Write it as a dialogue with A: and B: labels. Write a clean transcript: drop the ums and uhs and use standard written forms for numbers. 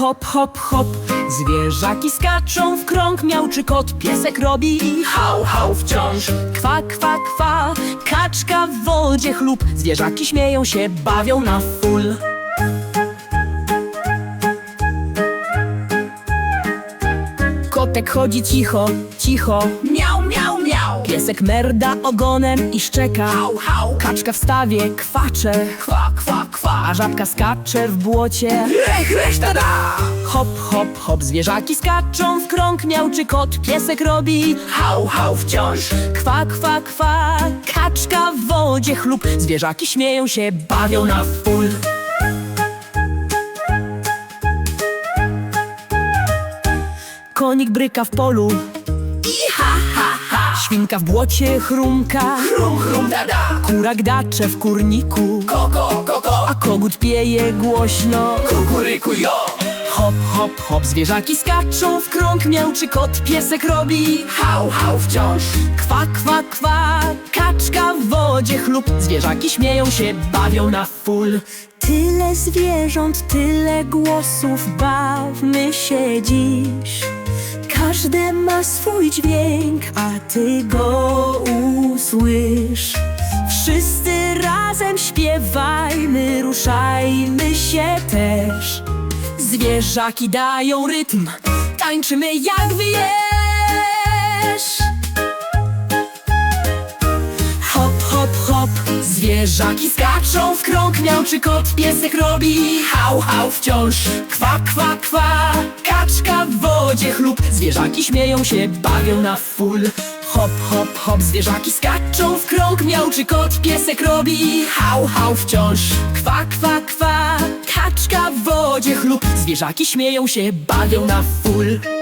A: Hop, hop, hop, zwierzaki skaczą w krąg, miauczy kot, piesek robi hał, hał wciąż. Kwa, kwa, kwa, kaczka w wodzie chlub, zwierzaki śmieją się, bawią na full. Kotek chodzi cicho, cicho, miau, miau, miau. Piesek merda ogonem i szczeka, hał, hał. Kaczka w stawie kwacze, kwa, kwa, kwa. A żabka skacze w błocie, rech, rech, tada. Hop, hop, hop, zwierzaki skaczą w krąg, miauczy kot, piesek robi hał, hał wciąż. Kwa, kwa, kwa, kaczka w wodzie chlub, zwierzaki śmieją się, bawią na full. Konik bryka w polu i ha, ha, ha. Świnka w błocie chrumka, chrum, chrum, dada. Kura gdacze w kurniku, koko, koko. A kogut pieje głośno, kukuryku, jo. Hop, hop, hop, zwierzaki skaczą w krąg, miauczy kot, piesek robi hał, hał wciąż. Kwa, kwa, kwa, kaczka w wodzie chlub, zwierzaki śmieją się, bawią na full. Tyle zwierząt, tyle głosów, bawmy się dziś. Każde ma swój dźwięk, a ty go usłysz. Wszyscy razem śpiewajmy, ruszajmy się też. Zwierzaki dają rytm, tańczymy jak wyjesz. Hop, hop, hop, zwierzaki skaczą w krąg, miauczy kot, piesek robi hał, hał wciąż. Kwa, kwa, kwa, kaczka w wodzie chlub, zwierzaki śmieją się, bawią na full. Hop, hop, hop, zwierzaki skaczą w krąg, miauczy kot, piesek robi hał, hał wciąż. Kwa, kwa, kwa, kaczka w wodzie chlub, zwierzaki śmieją się, bawią na full.